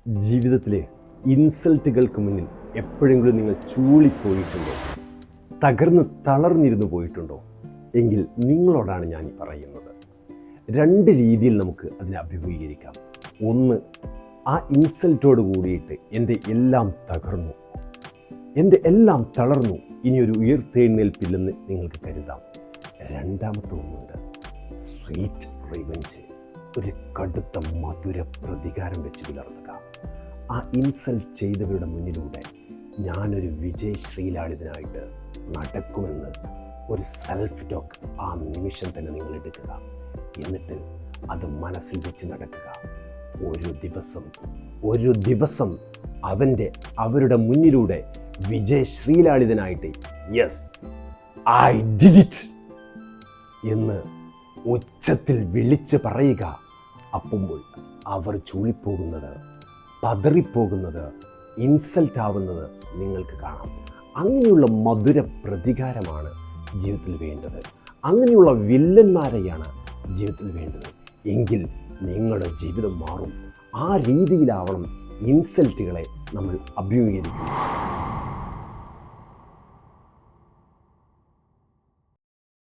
ജീവിതത്തിലെ ഇൻസൾട്ടുകൾക്ക് മുന്നിൽ എപ്പോഴെങ്കിലും നിങ്ങൾ ചൂളിപ്പോയിട്ടുണ്ടോ? തകർന്ന് തളർന്നിരുന്നു പോയിട്ടുണ്ടോ? എങ്കിൽ നിങ്ങളോടാണ് ഞാൻ പറയുന്നത്. രണ്ട് രീതിയിൽ നമുക്ക് അതിനെ അഭിമുഖീകരിക്കാം. ഒന്ന്, ആ ഇൻസൾട്ടോട് കൂടിയിട്ട് എൻ്റെ എല്ലാം തകർന്നു, എൻ്റെ എല്ലാം തളർന്നു, ഇനിയൊരു ഉയർത്തെഴുന്നേൽപ്പില്ലെന്ന് നിങ്ങൾക്ക് കരുതാം. രണ്ടാമത്തെ ഒന്നുണ്ട്, സ്വീറ്റ് റിവെഞ്ച്, ഒരു കടുത്ത മധുര പ്രതികാരം വെച്ച് പുലർത്തുക. ആ ഇൻസൾട്ട് ചെയ്തവരുടെ മുന്നിലൂടെ ഞാനൊരു വിജയശ്രീലാളിതനായിട്ട് നടക്കുമെന്ന് ഒരു സെൽഫ് ടോക്ക് ആ നിമിഷം തന്നെ നിങ്ങൾ എടുക്കുക. എന്നിട്ട് അത് മനസ്സിൽ വെച്ച് നടക്കുക. ഒരു ദിവസം അവരുടെ മുന്നിലൂടെ വിജയശ്രീലാളിതനായിട്ട് യെസ് ഐ ഡിഡ് ഇറ്റ് എന്ന് ഉച്ചത്തിൽ വിളിച്ച് പറയുക. അപ്പോൾ അവർ ചൂളിപ്പോകുന്നത്, പതറിപ്പോകുന്നത്, ഇൻസൾട്ട് ആവുന്നത് നിങ്ങൾക്ക് കാണാം. അങ്ങനെയുള്ള മധുര പ്രതികാരമാണ് ജീവിതത്തിൽ വേണ്ടത്. അങ്ങനെയുള്ള വില്ലന്മാരെയാണ് ജീവിതത്തിൽ വേണ്ടത്. എങ്കിൽ നിങ്ങളുടെ ജീവിതം മാറും. ആ രീതിയിലാവണം ഇൻസൾട്ടുകളെ നമ്മൾ അഭിമുഖീകരിക്കുന്നത്.